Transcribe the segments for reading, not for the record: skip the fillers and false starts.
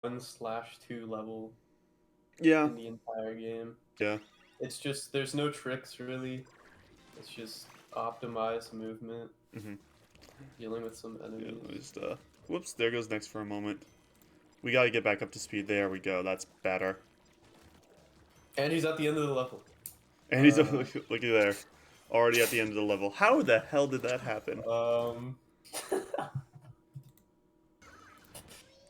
1/2 level Yeah. in the entire game. Yeah. It's just there's no tricks really. It's just optimized movement, Mm-hmm. dealing with some Yeah. enemies. Just whoops. There goes Next for a moment. We gotta get back up to speed. There we go. That's better. And he's at the end of the level. And he's look at there, already at the end of the level. How the hell did that happen? Um.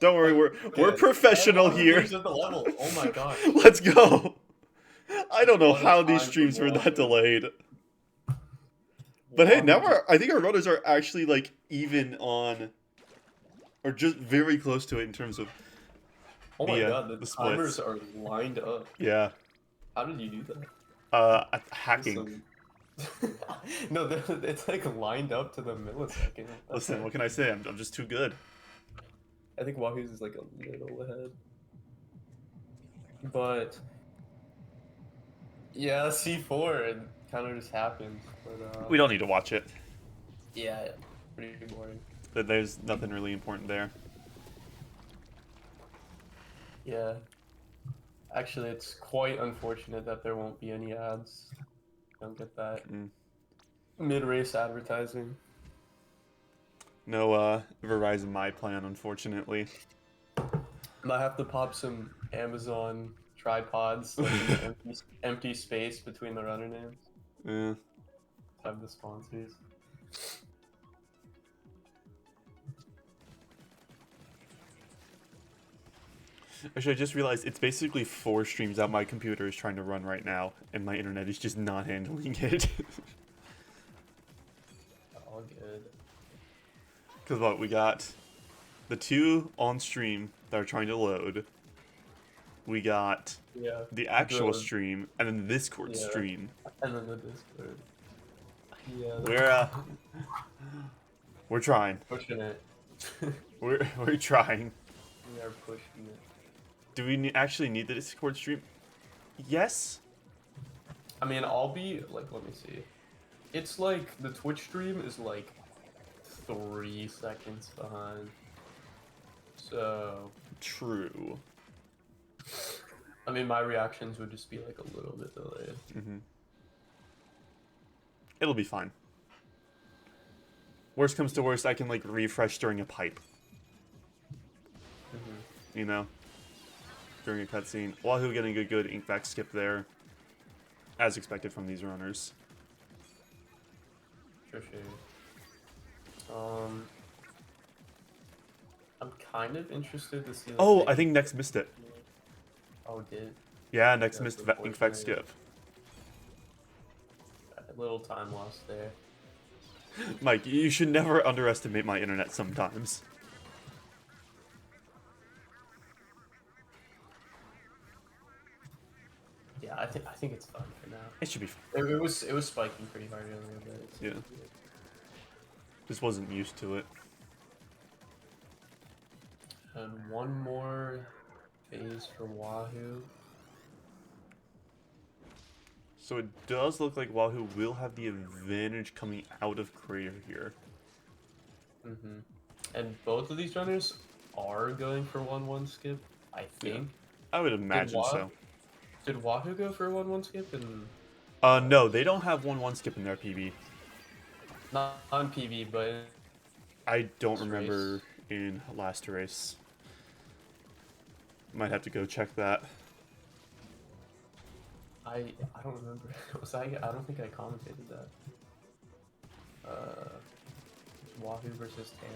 Don't worry, we're Man, professional Wahu here. finished at the level. Oh my gosh. Let's go. I don't know What a how these time for streams were that Wahu. delayed. But hey, now Wahu. I think our runners are actually like even on, or just very close to it in terms of Oh my god, the the splits. timers are lined up. Yeah. How did you do that? Hacking. No, it's like lined up to the millisecond. Listen, what can I say? I'm just too good. I think Wahu's is like a little ahead. But yeah, C4, it kind of just happens. But We don't need to watch it. yeah, pretty boring. There's nothing really important there. Yeah. Actually, it's quite unfortunate that there won't be any ads. Don't get that mid-race advertising. No Verizon My Plan, unfortunately. Might have to pop some Amazon tripods, like an empty space between the runner names. Yeah. Have the sponsors. Actually, I just realized it's basically 4 streams that my computer is trying to run right now, and my internet is just not handling it. All good. Because what, we got the 2 on stream that are trying to load. We got the actual stream, and then the Discord stream. And then the Discord. Yeah. We're trying. Pushing it. We're trying. We are pushing it. Do we actually need the Discord stream? Yes. I mean, I'll be like, let me see. It's like the Twitch stream is like 3 seconds behind. So true. I mean, my reactions would just be like a little bit delayed. It'll be fine. Worst comes to worst, I can like refresh during a pipe. You know? During a cutscene. Wahu getting a good ink back skip there. As expected from these runners. For sure. I'm kind of interested to see. Like, oh, I think Next missed it. Oh, did? Yeah, Next missed ink back skip. A little time lost there. Mike, you should never underestimate my internet sometimes. Yeah, I think it's fine for now. It should be fine. It was spiking pretty hard earlier, but yeah. Just wasn't used to it. And one more phase for Wahu. So it does look like Wahu will have the advantage coming out of Crater here. And both of these runners are going for 1-1 skip, I think. Yeah. I would imagine so. Did Wahu go for a 1-1 skip? And no, they don't have 1-1 skip in their PB. not on PB, but I don't remember in last race. Might have to go check that. I don't remember. I don't think I commentated that. Wahu versus Tam.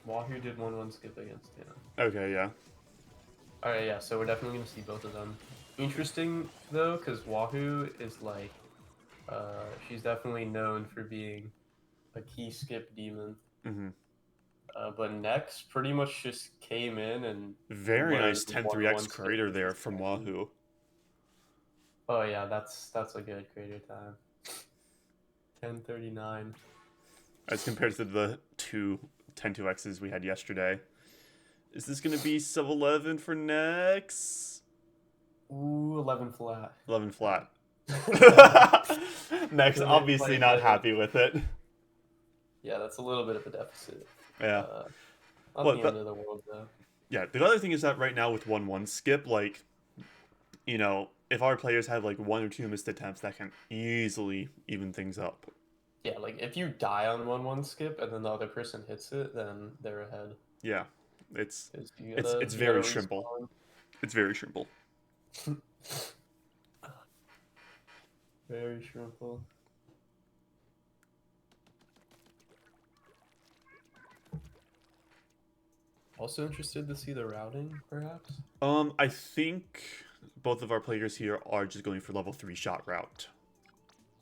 Wahu did 1-1 skip against Tam. Okay, yeah. Alright, yeah, so we're definitely gonna see both of them. Interesting though, because Wahu is like, she's definitely known for being a key skip demon. But Next pretty much just came in and very nice 10-3x crater there from Wahu. Oh yeah, that's a good crater time. 10:39. As compared to the 10-2x's we had yesterday. Is this gonna be sub 11 for Next? Ooh, 11 flat. 11 flat. Next, obviously not happy with it. Yeah, that's a little bit of a deficit. Yeah. Not the end of the world though. Yeah, the other thing is that right now with 1-1 skip, like, if our players have like 1 or 2 missed attempts, that can easily even things up. Yeah, like if you die on 1-1 skip and then the other person hits it, then they're ahead. Yeah, it's 'Cause it's you gotta very simple. respawn. It's very simple. Very simple. Also interested to see the routing, perhaps? I think both of our players here are just going for level 3 shot route.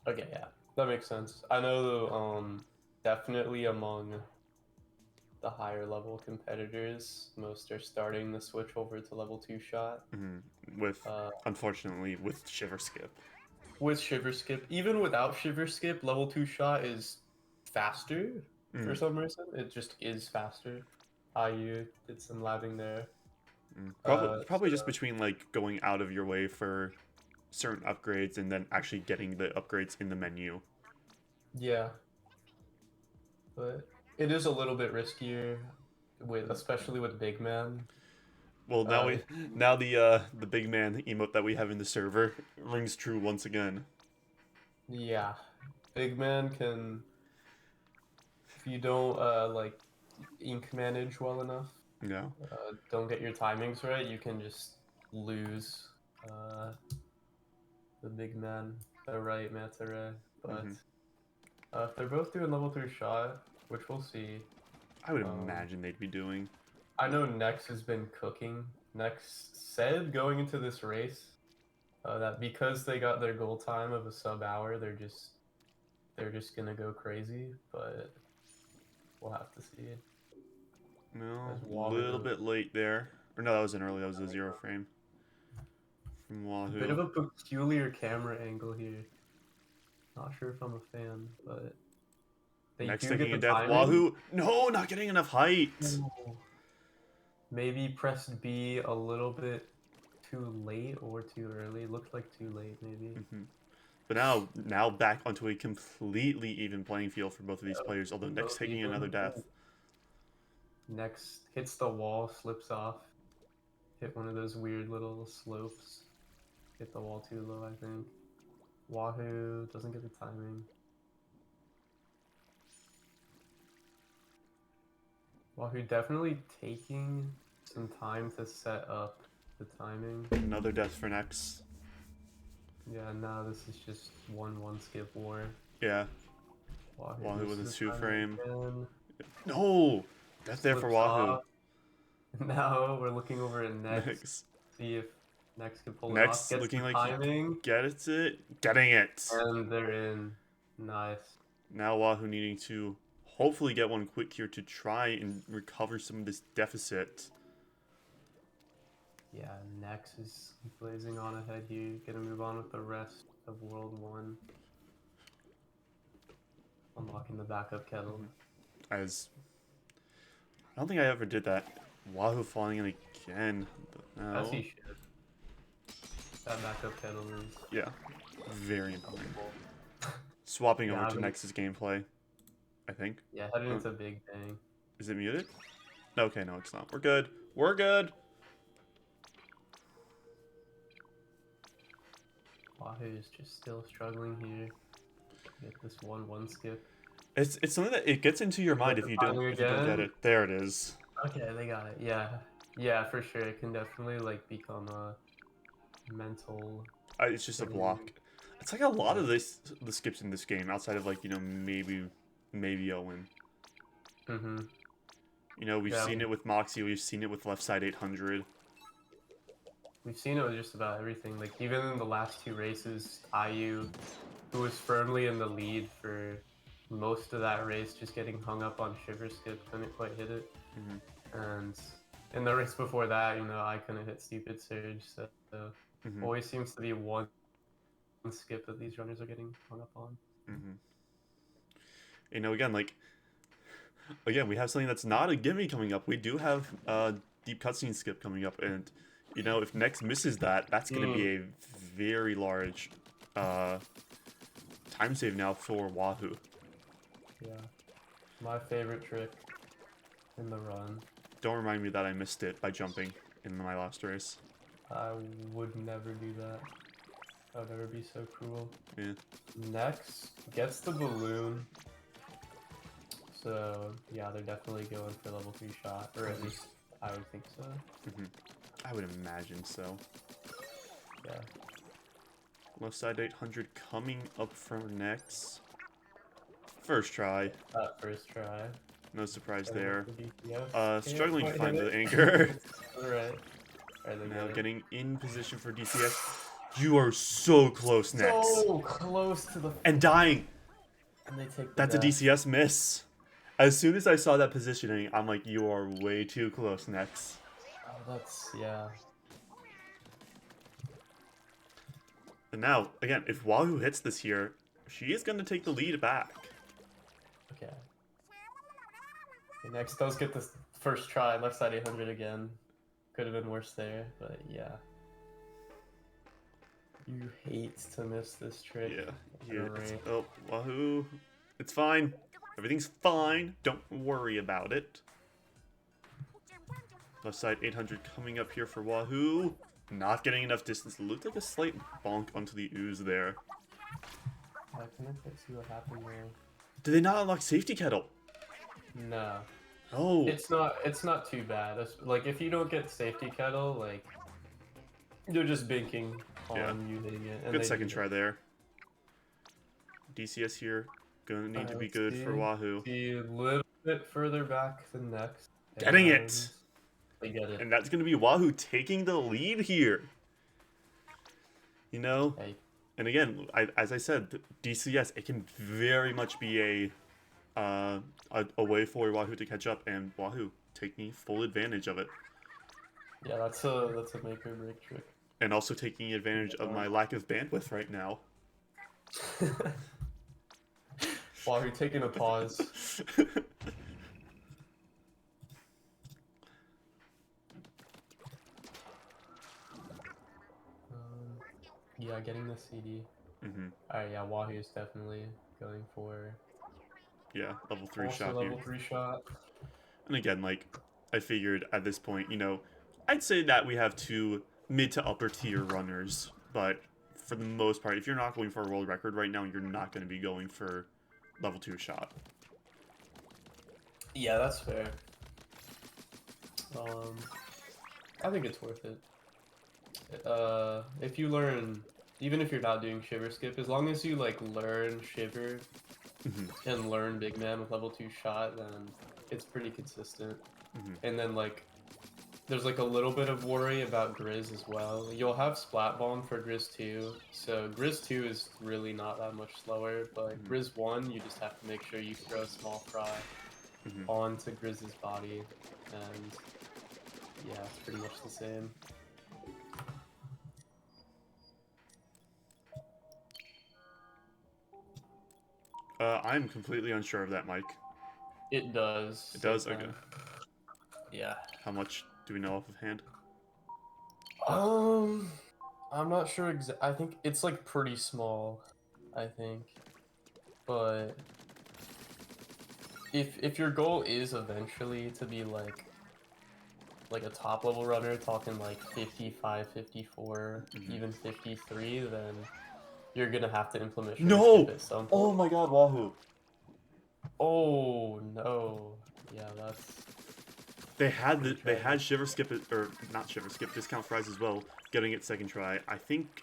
Okay, yeah, that makes sense. I know, definitely among the higher level competitors, most are starting to switch over to level 2 shot. With, Uh, unfortunately, with Shiver Skip. with Shiver Skip, even without Shiver Skip, level 2 shot is faster for some reason. It just is faster. You did some labbing there. Probably just between like going out of your way for certain upgrades and then actually getting the upgrades in the menu. Yeah, but it is a little bit riskier with, especially with big man. Well, Uh, now the big man emote that we have in the server rings true once again. yeah, big man can, if you don't like ink manage well enough, Yeah. don't get your timings right, you can just lose uh, the big man, the right mata ray. But if they're both doing level 3 shot, which we'll see. I would Um, imagine they'd be doing. I know Nex has been cooking. Nex said going into this race that because they got their goal time of a sub-hour, they're just gonna go crazy. But we'll have to see. No, As a little Wahu, bit late there. Or no, that was an early. That was a 0 frame from bit Wahu. of a peculiar camera angle here. Not sure if I'm a fan, but they Next do get taking a the death. timing. Wahoo! No, not getting enough height. Ooh. Maybe press B a little bit too late or too early. Looked like too late, maybe. But now back onto a completely even playing field for both of these players. Although Next Both taking even. another death. Next hits the wall, slips off. Hit one of those weird little slopes. Hit the wall too low, I think. Wahu doesn't get the timing. Wahu definitely taking some time to set up the timing. Another death for Next. Yeah, now this is just 1-1 skip war. Yeah. Wahu Wahoo with a misses 2 timing frame. again. No! Death there for Slips Wahoo. off. Now we're looking over at Next. Next. See if Next can pull it off. Next Gets the looking like he timing. gets it. Getting it. And they're in. Nice. Now Wahoo needing to hopefully get one quick here to try and recover some of this deficit. Yeah, Nex is blazing on ahead here. Gonna move on with the rest of World 1. Unlocking the backup kettle. As I don't think I ever did that. Wahoo falling in again. But no. As he should. That backup kettle is Yeah. Very important. Swapping over to Nex's gameplay, I think. Yeah, heading into Big Bang. Is it muted? Okay, no, it's not. We're good. We're good. Wahu is just still struggling here. Get this 1-1 skip. It's something that it gets into your mind if you don't get it. There it is. Okay, they got it. Yeah, yeah, for sure. It can definitely like become a mental. It's just a block. It's like a lot of the skips in this game, outside of like maybe Owen. We've seen it with Moxie. We've seen it with Left Side 800. We've seen it with just about everything. Like even in the last 2 races, IU, who was firmly in the lead for most of that race, just getting hung up on Shiver Skip, couldn't quite hit it. And in the race before that, I couldn't hit Stupid Surge. So always seems to be one skip that these runners are getting hung up on. Again, we have something that's not a gimme coming up. We do have deep cutscene skip coming up, and if Next misses that, that's going to be a very large time save now for Wahu. Yeah, my favorite trick in the run. Don't remind me that I missed it by jumping in my last race. I would never do that. I would never be so cruel. Yeah. Next gets the balloon. So yeah, they're definitely going for level 3 shot, or at least I would think so. I would imagine so. Yeah. Left side 800 coming up from next. First try. First try. No surprise there. DCS. Struggling to find the anchor. Alright. Now getting in position for DCS. You are so close, Nex. So close to the... And dying. And they take That's a DCS miss. As soon as I saw that positioning, I'm like, you are way too close, Nex. Oh, that's... yeah. And now, again, if Wahu hits this here, she is going to take the lead back. Okay. Next does get this first try, left side 800 again. Could have been worse there, but yeah. You hate to miss this trick. Yeah. Oh, Wahu. It's fine. Everything's fine. Don't worry about it. Left side 800 coming up here for Wahu. Not getting enough distance. Looked like a slight bonk onto the ooze there. I couldn't see what happened there. Did they not unlock safety kettle? No. Oh. It's not too bad. Like if you don't get safety kettle, like you're just banking on you hitting it. And good second try there. DCS here. Gonna need to be good for Wahu. Be a little bit further back than next. Getting it. They get it. And that's gonna be Wahu taking the lead here. You know? Hey. And again, as I said, DCS, it can very much be a way for Wahu to catch up, and Wahu taking full advantage of it. Yeah, that's a make or break trick. And also taking advantage of my lack of bandwidth right now. Wahu taking a pause. Yeah, getting the CD. Alright, yeah, Wahu is definitely going for... Yeah, level 3 also shot level here. 3 shot. And again, like, I figured at this point, you know, I'd say that we have 2 mid to upper tier runners, but for the most part, if you're not going for a world record right now, you're not going to be going for level 2 shot. Yeah, that's fair. I think it's worth it. If you learn, even if you're not doing Shiver Skip, as long as you like learn Shiver and learn Big Man with level 2 shot, then it's pretty consistent. And then like, there's like a little bit of worry about Grizz as well. You'll have Splat Bomb for Grizz 2, so Grizz 2 is really not that much slower, but Grizz 1, you just have to make sure you throw a small fry onto Grizz's body, and yeah, it's pretty much the same. I'm completely unsure of that, Mike. It does. It does? Okay. Yeah. How much do we know off of hand? I'm not sure I think it's like pretty small, I think. But if your goal is eventually to be like a top level runner, talking like 55, 54, even 53, then you're gonna have to implement Shiver Skip at some point. Oh my god, Wahu. Oh no. Yeah, that's... They had Shiver Skip, or not Shiver Skip, discount fries as well, getting it second try. I think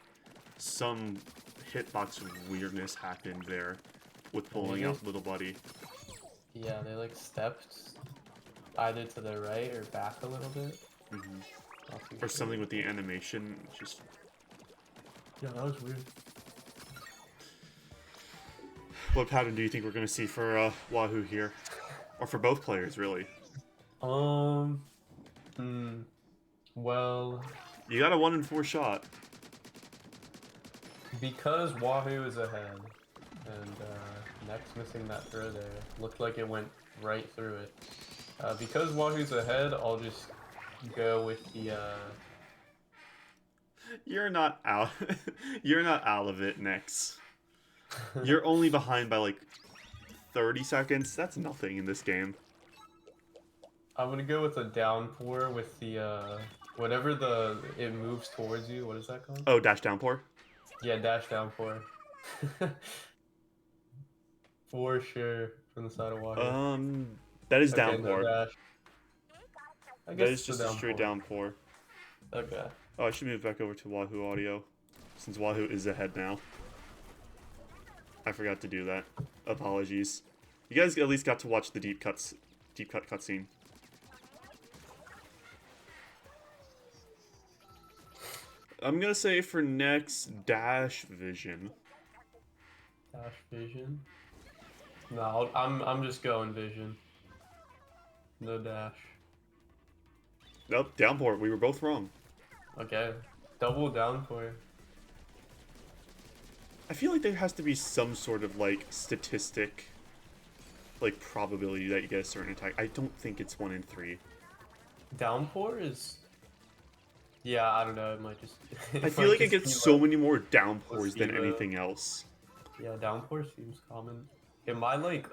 some hitbox weirdness happened there with pulling out Little Buddy. Yeah, they like stepped either to the right or back a little bit. Or something with the animation, just... Yeah, that was weird. What pattern do you think we're going to see for Wahu here? Or for both players, really? Well... You got a 1 in 4 shot. Because Wahu is ahead, and Nex missing that throw there, looked like it went right through it. Because Wahu's ahead, I'll just go with the... You're not out. You're not out of it, Nex. You're only behind by like 30 seconds. That's nothing in this game. I'm gonna go with a downpour with the whatever it moves towards you. What is that called? Oh, dash downpour. Yeah, dash downpour. For sure from the side of Wahu. That is Okay, no downpour. dash. I That guess is it's a just a straight downpour. downpour. Okay. Oh, I should move back over to Wahu audio, since Wahu is ahead now. I forgot to do that. Apologies. You guys at least got to watch the deep cut cutscene. I'm gonna say for next, dash vision. Dash vision. No, I'm just going vision. No dash. Nope, downpour. We were both wrong. Okay. Double downpour. I feel like there has to be some sort of like statistic, like probability that you get a certain attack. I don't think it's 1 in 3. Downpour is. Yeah, I don't know. It might just. I feel like it gets so many more downpours than placebo. anything else. Yeah, downpour seems common. In my like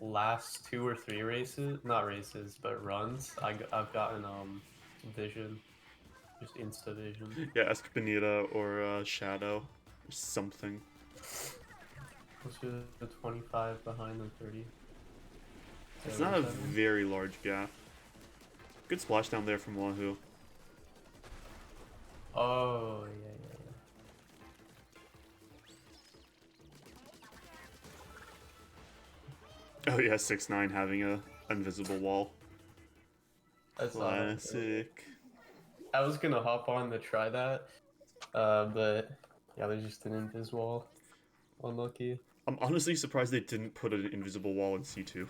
last 2 or 3 races, not races, but runs, I've gotten vision, just insta vision. Yeah, Escapinita or Shadow or something. What's the 25 behind the 30? It's not a very large gap. Good splashdown there from Wahu. Oh, yeah. Oh yeah, 6ix9ine having a invisible wall. That's classic. I was gonna hop on to try that, but yeah, there's just an invis wall. Unlucky. I'm honestly surprised they didn't put an invisible wall in C2.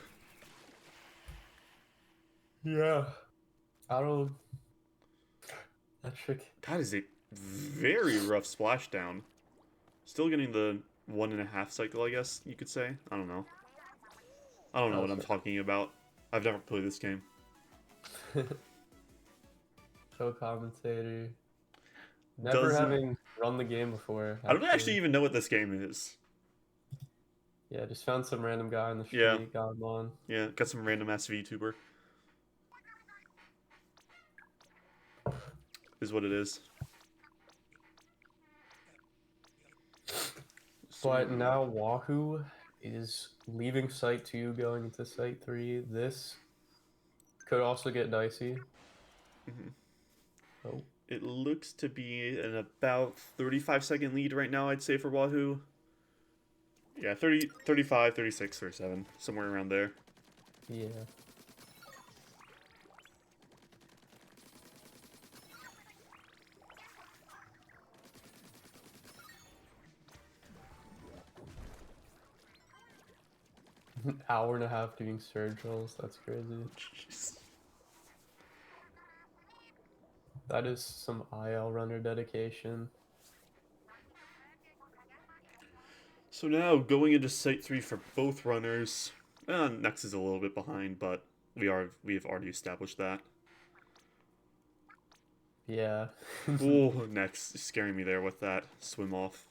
Yeah. I don't. That trick. That is a very rough splashdown. Still getting the 1.5 cycle, I guess you could say. I don't know. I don't know what I'm talking about. I've never played this game. Show commentator. Never having run the game before. I don't actually even know what this game is. Yeah, just found some random guy on the street, got him on. Yeah, got some random ass VTuber. Is what it is. But now Wahu is leaving Site 2, going into Site 3. This could also get dicey. Oh. It looks to be an about 35-second lead right now, I'd say, for Wahu. Yeah, 30, 35, 36, 37, somewhere around there. Yeah. Hour and a half doing surge rolls, that's crazy. Jeez. That is some IL runner dedication. So now going into Site 3 for both runners. Nex is a little bit behind, but we have already established that. Yeah. Oh, Nex is scaring me there with that swim off.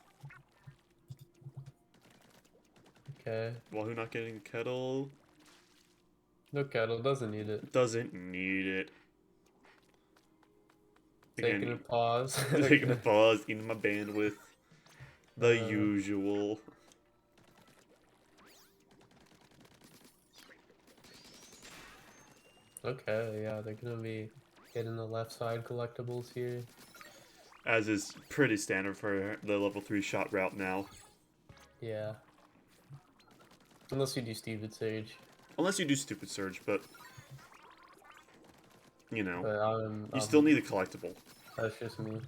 Okay. Wahu not getting a kettle. No kettle, doesn't need it. Doesn't need it. Taking a pause. Taking a pause, eating my bandwidth. The usual. Okay, yeah, they're gonna be getting the left side collectibles here. As is pretty standard for the level 3 shot route now. Yeah. Unless you do Stupid Surge. Unless you do Stupid Surge, but... You know. But you still need a collectible. That's just me.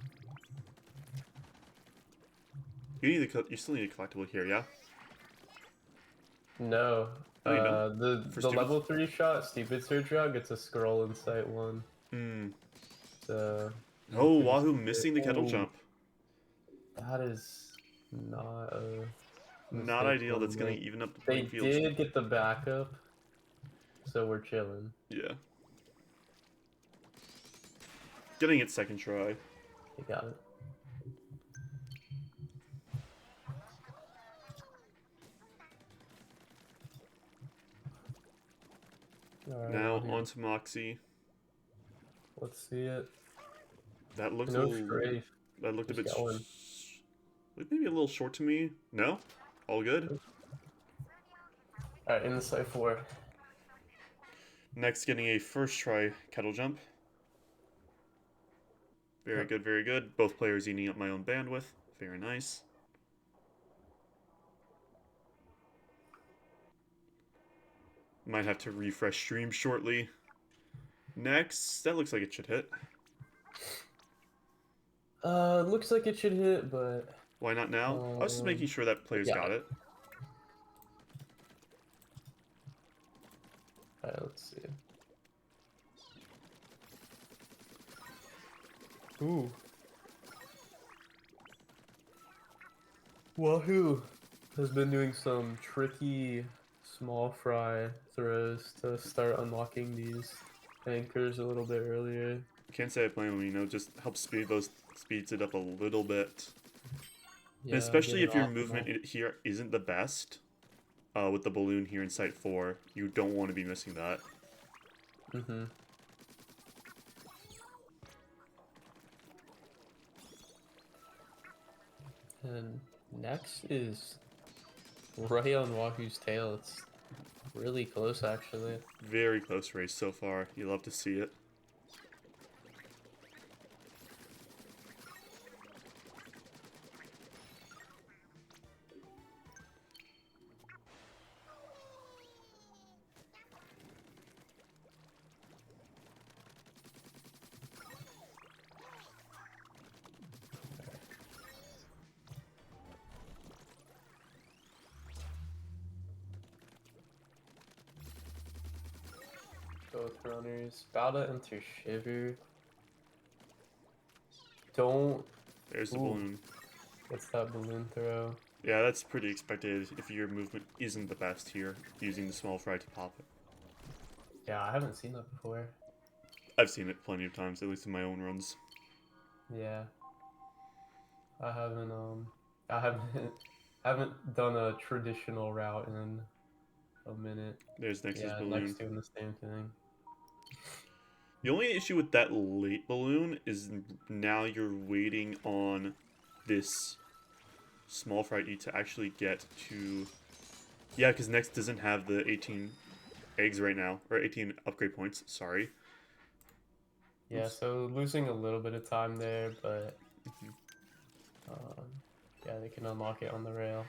You still need a collectible here, yeah? No. Oh, you don't? The level 3 shot, Stupid Surge route, gets a scroll in Site 1. So... Oh, Wahu missing the kettle jump. That is not a... Not ideal. That's going to even up the playing field. They did get the backup, so we're chilling. Yeah. Getting it second try. You got it. Now onto Moxie. Let's see it. That looked a No little. strafe. That looked a Just bit. going. Maybe a little short to me. No, all good. Alright, in the side 4. Next, getting a first try kettle jump. Very good, very good. Both players eating up my own bandwidth. Very nice. Might have to refresh stream shortly. Next, that looks like it should hit. Looks like it should hit, but Why not now? I was just making sure that players yeah. got it. Alright, let's see. Ooh. Wahu has been doing some tricky small fry throws to start unlocking these anchors a little bit earlier. Can't say I blame him, you know, just helps speeds it up a little bit. Yeah, And especially getting if your optimal. movement here isn't the best, with the balloon here in Site 4, you don't want to be missing that. Mm-hmm. And next is right on Wahu's tail. It's really close, actually. Very close race so far. You love to see it. Both runners. About to enter Shiver. Don't. There's the Ooh. balloon. What's that balloon throw? Yeah, that's pretty expected if your movement isn't the best here, using the small fry to pop it. Yeah, I haven't seen that before. I've seen it plenty of times, at least in my own runs. Yeah. I haven't I haven't haven't done a traditional route in a minute. There's Nex's Yeah, balloon. next doing the same thing. The only issue with that late balloon is now you're waiting on this small fry E to actually get to... Yeah, because Next doesn't have the 18 eggs right now, or 18 upgrade points, sorry. Yeah, Oops. so losing a little bit of time there, but yeah, they can unlock it on the rail.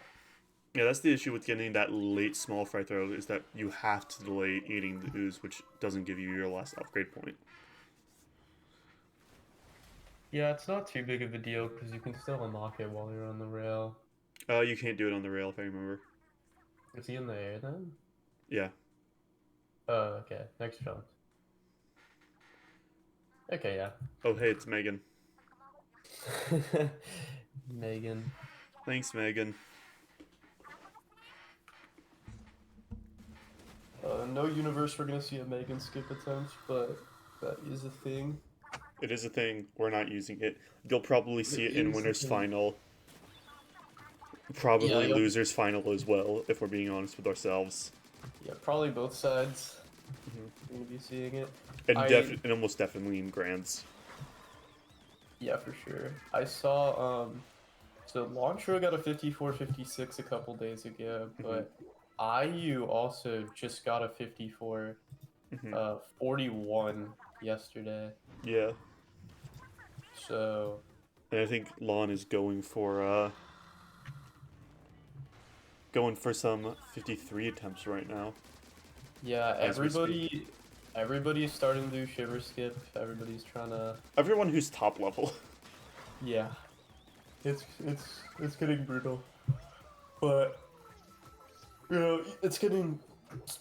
Yeah, that's the issue with getting that late small fry throw, is that you have to delay eating the ooze, which doesn't give you your last upgrade point. Yeah, it's not too big of a deal because you can still unlock it while you're on the rail. You can't do it on the rail, if I remember. Is he in the air then? Yeah. Oh, okay. Next jump. Okay, yeah. Oh, hey, it's Megan. Megan. Thanks, Megan. No universe we're gonna see a Megan skip attempt, but that is a thing. It is a thing. We're not using it. You'll probably see it in Winners Final. Probably Yeah, Losers Final as well, if we're being honest with ourselves. Yeah, probably both sides. You're gonna be seeing it. And almost definitely in Grands. Yeah, for sure. I saw, so Launchro got a 54-56 a couple days ago, but IU also just got a 54, 41 yesterday. Yeah. So. And I think Lon is going for some 53 attempts right now. Yeah, everybody's starting to do shiver skip. Everybody's trying to. Everyone who's top level. Yeah, it's getting brutal, but you know it's getting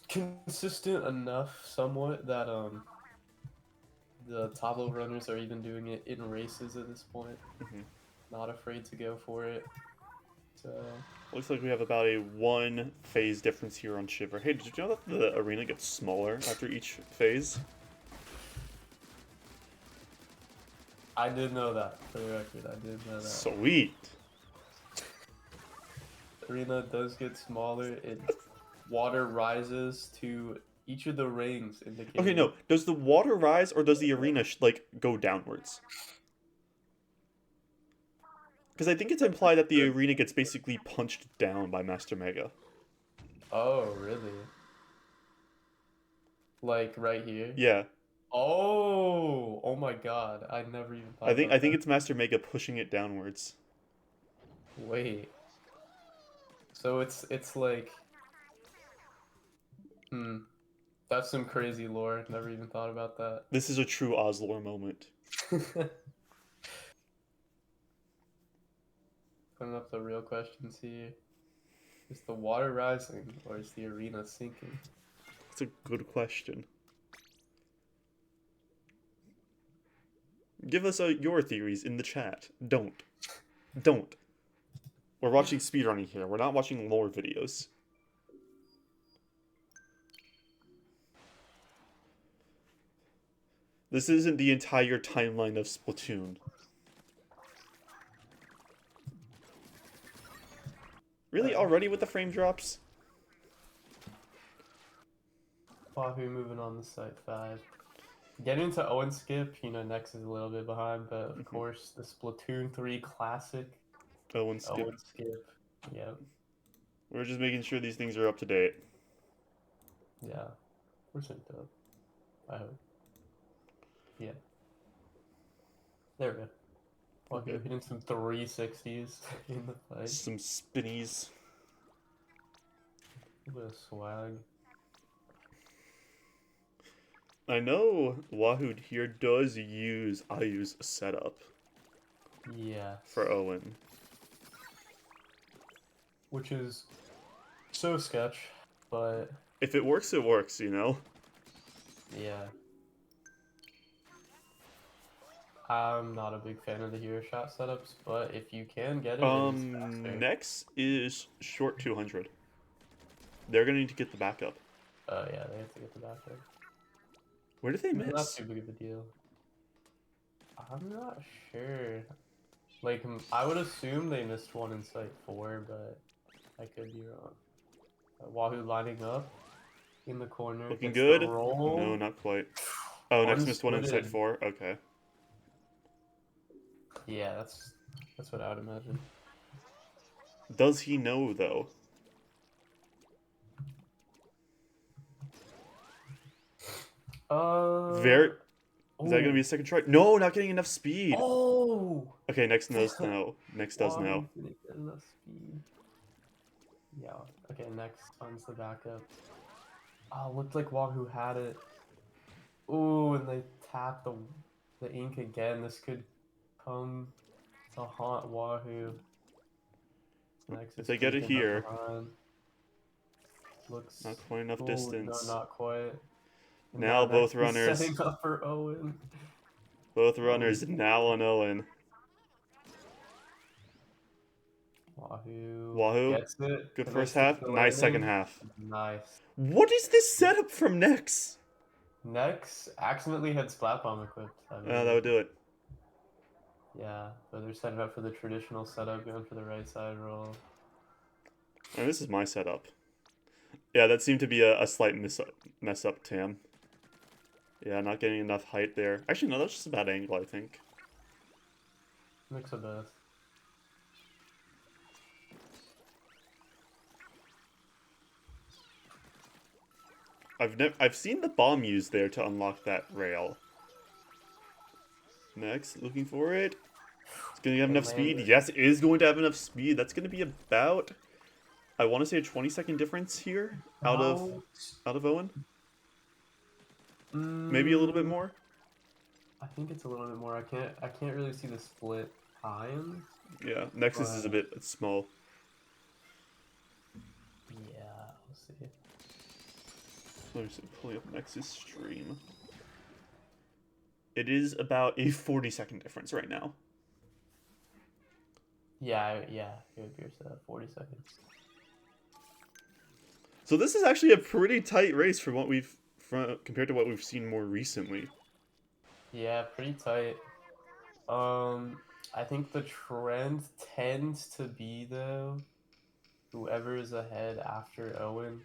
consistent enough, somewhat, that the top level runners are even doing it in races at this point. Not afraid to go for it. So. Looks like we have about a 1 phase difference here on Shiver. Hey, did you know that the arena gets smaller after each phase? I did know that, for the record. I did know that. Sweet! The arena does get smaller. Water rises to Each of the rings indicate. Okay, no. Does the water rise or does the arena like go downwards? Because I think it's implied that the arena gets basically punched down by Master Mega. Oh, really? Like right here? Yeah, Oh my God! I never even thought I about think that. it's Master Mega pushing it downwards. Wait. So it's like, hmm, that's some crazy lore. Never even thought about that. This is a true Oslore moment. Putting up the real questions here. Is the water rising or is the arena sinking? That's a good question. Give us your theories in the chat. Don't. Don't. We're watching speedrunning here. We're not watching lore videos. This isn't the entire timeline of Splatoon. Really? Already with the frame drops? Wahu moving on to site 5. Getting into Owen skip, Nex is a little bit behind, but of course the Splatoon 3 classic. Owen skip. Owen skip. Yep. We're just making sure these things are up to date. Yeah. We're synced up. I hope. Yeah. There we go. Wahu hitting some 360s in the fight. Some spinnies. A bit of swag. I know Wahu here does use Ayu's setup Yeah. for Owen. Which is so sketch, but If it works, it works, you know? yeah. I'm not a big fan of the hero shot setups, but if you can get it, it is faster. Next is short 200. They're gonna need to get the backup. Oh yeah, they have to get the backup. Where did they miss? Not too big of a deal. I'm not sure. Like, I would assume they missed one in site 4, but I could be wrong. Wahu lining up in the corner. Looking Gets good? the roll. No, not quite. Oh, Next missed one in site 4? Okay. Yeah, that's what I would imagine. Does he know, though? Very... Is that gonna be a second try? No, not getting enough speed! Oh! Okay, Next knows no. Next does know. Didn't get enough speed. Yeah, okay, Next finds the backup. Oh, looked like Wahu had it. Ooh, and they tapped the ink again. This could come to haunt Wahu. Next If they get it here... Looks... Not quite enough distance. No, not quite. And now both Next is runners... setting up for Owen. Both runners now on Owen. Wahu gets it. Good first half. Nice second half. Nice. What is this setup from Nex? Nex accidentally had Splat Bomb equipped. That would do it. Yeah, but they're setting up for the traditional setup, going for the right side roll. And this is my setup. Yeah, that seemed to be a slight mess up, Tam. Yeah, not getting enough height there. Actually, no, that's just a bad angle, I think. Mix of both. I've seen the bomb used there to unlock that rail. Next, looking for it. It's gonna have enough speed. Yes, it is going to have enough speed. That's gonna be about, I want to say, a 20-second difference here out of Owen. Maybe a little bit more. I think it's a little bit more. I can't really see the split times. Yeah, Nexus is a bit small. Yeah, we'll see. Let me see, pulling up Nexus stream. It is about a 40-second difference right now. Yeah, it would be 40 seconds. So this is actually a pretty tight race from what compared to what we've seen more recently. Yeah, pretty tight. I think the trend tends to be, though, whoever is ahead after Owen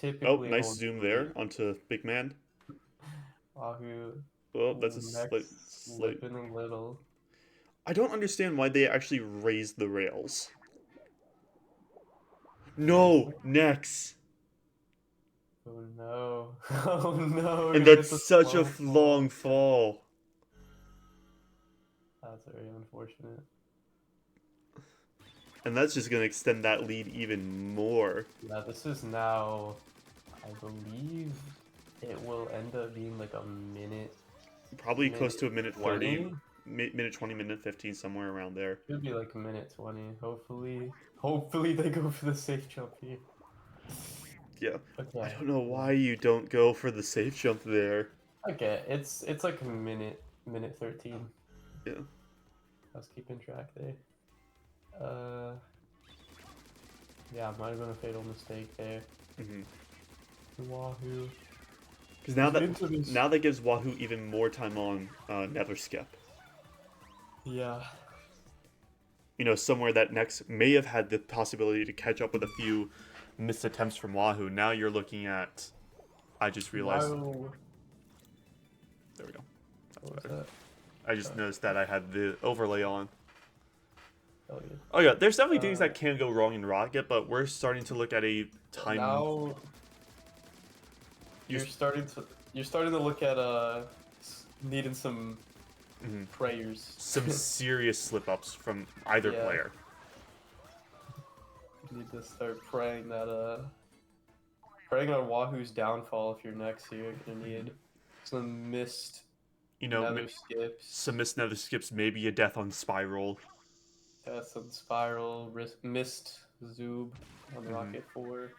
Oh, typically nice holds zoom the there lead. onto Big Man. Wahu, Well, that's a ooh, slight, next slight. slipping a little. I don't understand why they actually raised the rails. No, Nex. Oh no. Oh no, we're And gonna that's get the such a slow long fall. fall. That's very unfortunate. And that's just going to extend that lead even more. Yeah, this is now, I believe it will end up being like a Probably close minute to a minute 30, 20. minute 20, minute 15, somewhere around there. Could be like a minute 20. Hopefully they go for the safe jump here. Yeah. I Okay. don't know Yeah. why you don't go for the safe jump there. Okay, it's like a minute 13. Yeah. I was keeping track there. Uh, yeah, might have been a fatal mistake there. Mm-hmm. Wahoo. Because He's into this. now that gives Wahu even more time on Nether Skip. Yeah. You know, somewhere that Nex may have had the possibility to catch up with a few missed attempts from Wahu. Now you're looking at. I just realized. Wahoo. There we go. That's What was better. that? I just noticed that I had the overlay on. Oh yeah. Oh yeah, there's definitely things Uh, that can go wrong in Rocket, but we're starting to look at a time. now You're, you're starting to look at needing some mhm. prayers. Some serious slip ups from either Yeah. player. You need to start praying on Wahoo's downfall if you're next here. You're gonna need some missed You know, nether skips, some missed Nether Skips, maybe a death on Spiral. some spiral, missed Zoob on Mm-hmm. Rocket 4.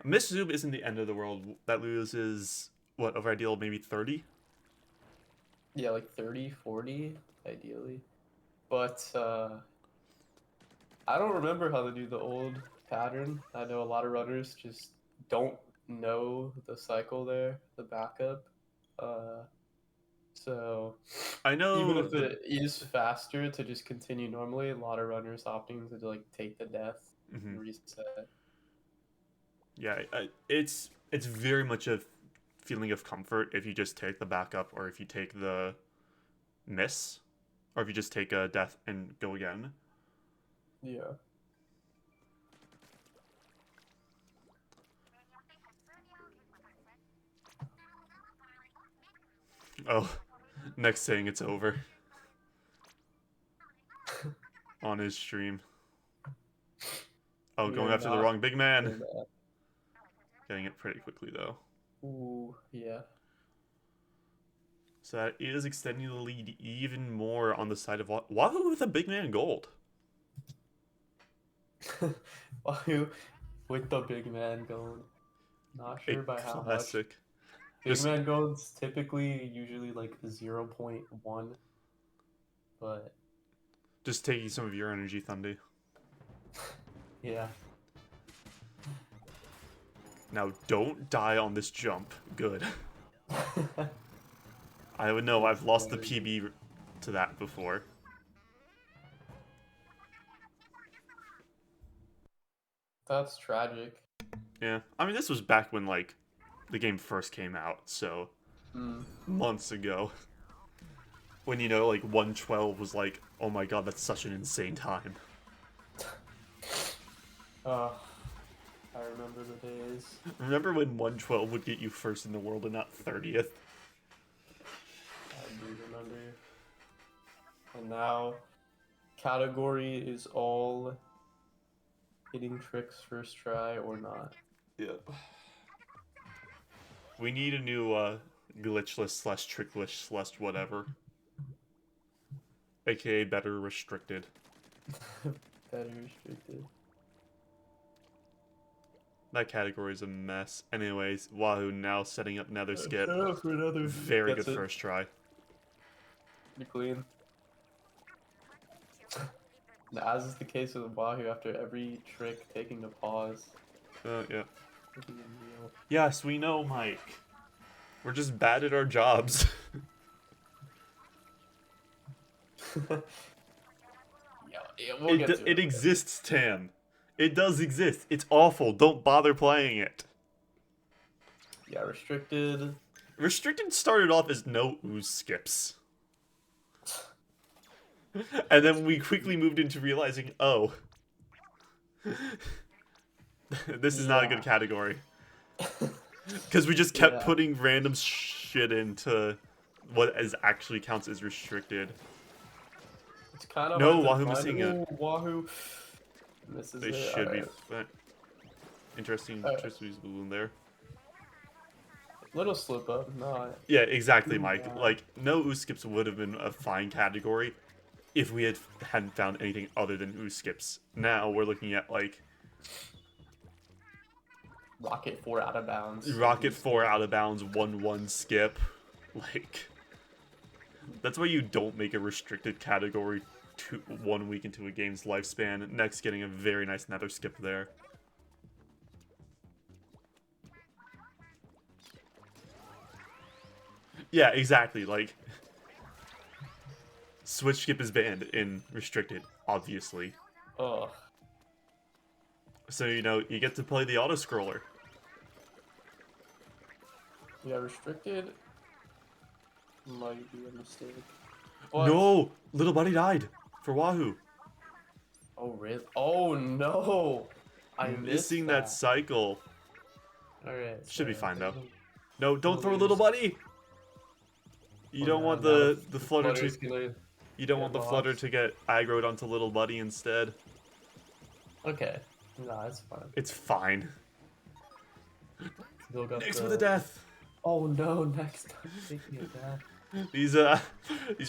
Miss Zoob isn't the end of the world. That loses, what, over ideal, maybe 30? Yeah, like 30, 40, ideally. But I don't remember how to do the old pattern. I know a lot of runners just don't know the cycle there, the backup. Uh, so I even know if it is faster to just continue normally, a lot of runners opting to like take the death Mhm. and reset. Yeah, it's very much a feeling of comfort if you just take the backup or if you take the miss or if you just take a death and go again. Yeah. Oh, next saying it's over on his stream. Oh, We going are after the not wrong big man. doing that. Getting it pretty quickly though. Ooh, yeah. So that is extending the lead even more on the side of Wahoo with a big man gold. Wahoo with the big man going. Not A sure by how much. classic. Big Just man gold's typically usually like 0.1, but just taking some of your energy, Thundy. yeah. Now don't die on this jump. Good. I would know I've lost the PB to that before. That's tragic. Yeah. I mean, this was back when, like, the game first came out, so Mm. months ago. When, you know, like, 112 was like, oh my god, that's such an insane time. Uh, I remember the days. Remember when 112 would get you first in the world and not 30th? I do remember. And now, category is all hitting tricks first try or not. Yeah. We need a new glitchless slash trickless slash whatever. AKA better restricted. Better restricted. That category is a mess. Anyways, Wahoo now setting up Nether Skip. Set up for another. Very Gets good it. first try. You're clean. As is the case with Wahu, after every trick, taking a pause. Yeah. Taking a meal. Yes, we know, Mike. We're just bad at our jobs. Yeah, we'll get to It it. exists, Tam. It does exist. It's awful. Don't bother playing it. Yeah, restricted. Restricted started off as no ooze skips. And then we quickly moved into realizing, oh, this is not a good Yeah. category. Because we just kept Yeah. putting random shit into what is actually counts as restricted. It's kind of No, hard to Wahoo find. missing it. Ooh, Wahoo misses They it. should be. Alright. Interesting Alright. choice of balloon there. Little slip up. No. Yeah, exactly, Too Mike. bad. Like, no ooze skips would have been a fine category if we hadn't found anything other than ooze skips. Now we're looking at, like, Rocket 4 out of bounds. Rocket 4 out of bounds, 1-1 skip. Like, that's why you don't make a restricted category 1 week into a game's lifespan. Next, getting a very nice nether skip there. Yeah, exactly. Like, switch skip is banned in restricted, obviously. Ugh. So, you know, you get to play the auto-scroller. Yeah, restricted might be a mistake. But... No! Little buddy died for Wahu. Oh, really? Oh, no! I missed Missing that cycle. Alright. Should be so fine, though. don't- No, don't don't throw lose. little buddy! You Oh, don't no, want now the flutter to... flutter's gonna You don't get want the flutter lost. to get aggroed onto little buddy instead. Okay. No, it's fine. It's fine. Still got Next the... with a death. Oh no, next time taking it down. These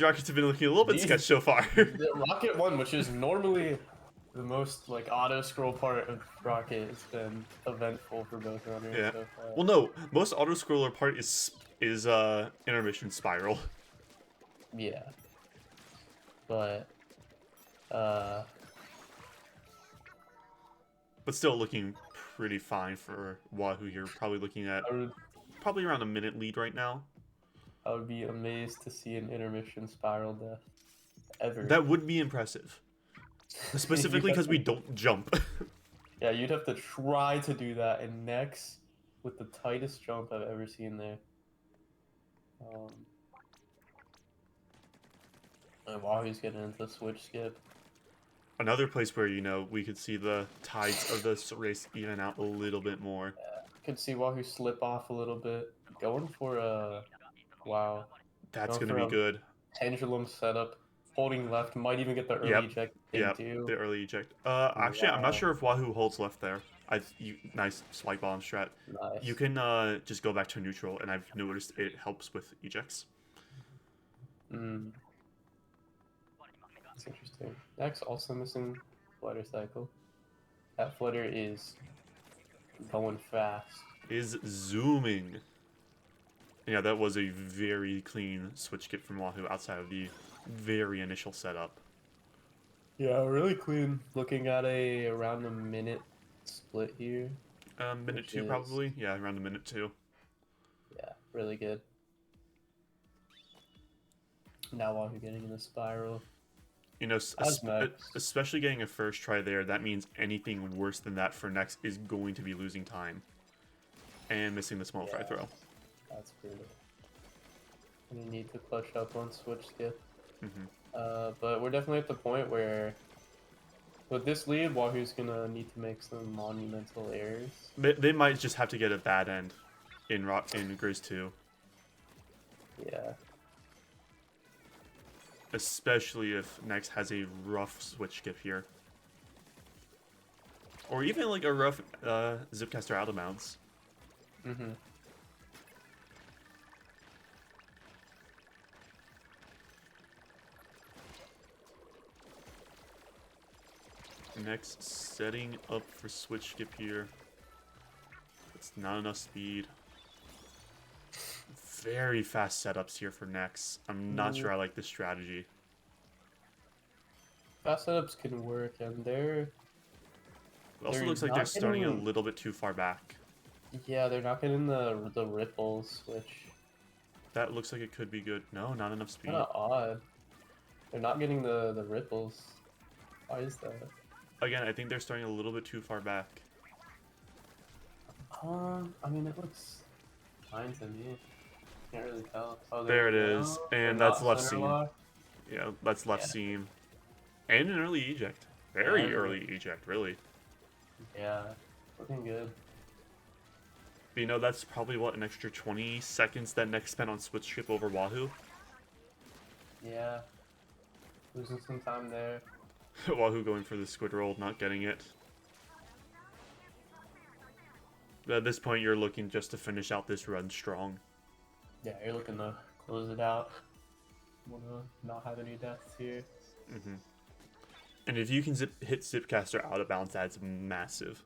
rockets have been looking a little bit These- sketch so far. The Rocket 1, which is normally the most like auto scroll part of Rocket, has been eventful for both runners Yeah. so far. Well, no, most auto scroller part is intermission spiral. Yeah. But But still looking pretty fine for Wahoo here. Probably looking at probably around a minute lead right now. I would be amazed to see an intermission spiral death ever. That would be impressive. Specifically because we don't jump. Yeah, you'd have to try to do that in Nex with the tightest jump I've ever seen there. And Wahoo's getting into the switch skip. Another place where, you know, we could see the tides of this race even out a little bit more. Could see Wahoo slip off a little bit. Going for a... Wow. That's Going going to for be good. Pendulum setup. Holding left. Might even get the early Yep. eject. They Yeah, do. the early eject. Actually, I'm not Wow. sure if Wahoo holds left there. Nice swipe bomb strat. Nice. You can just go back to neutral, and I've noticed it helps with ejects. Mm. That's interesting. Next, also missing flutter cycle. That flutter is going fast. Is zooming. Yeah, that was a very clean switch skip from Wahoo outside of the very initial setup. Yeah, really clean. Looking at around a minute split here. Minute Which 2 is- probably. Yeah, around a minute 2. Yeah, really good. Now Wahoo getting in the spiral. You know, How's Nex? especially getting a first try there, that means anything worse than that for Nex is going to be losing time. And missing the small fry Yeah. throw. That's brutal. And you need to clutch up on switch skip. Hmm. But we're definitely at the point where, with this lead, Wahoo's gonna need to make some monumental errors. They might just have to get a bad end in Grizz 2. Yeah. Especially if Nex has a rough switch skip here. Or even like a rough Zipcaster out of bounds. Mm-hmm. Next, setting up for switch skip here. It's not enough speed. Very fast setups here for Nex. I'm not sure I like this strategy. Fast setups can work, and they're It also They're looks like they're not starting a getting- little bit too far back. yeah, they're not getting the ripples, which That looks like it could be good. No, not enough speed. kind of odd. They're not getting the ripples. Why is that? Again, I think they're starting a little bit too far back. I mean, it looks behind him. Yeah. Can't really tell. Oh, There it we is. go. Or And that's not left center seam. lock. Yeah, that's left Yeah. seam. And an early eject. Very And early eject, really. yeah, looking good. But, you know, that's probably, what, an extra 20 seconds that Nex spent on switch skip over Wahu? Yeah, losing some time there. Wahu going for the squid roll, not getting it. At this point, you're looking just to finish out this run strong. Yeah, you're looking to close it out. Wanna not have any deaths here. Mm-hmm. And if you can hit Zipcaster out of bounds, that's massive.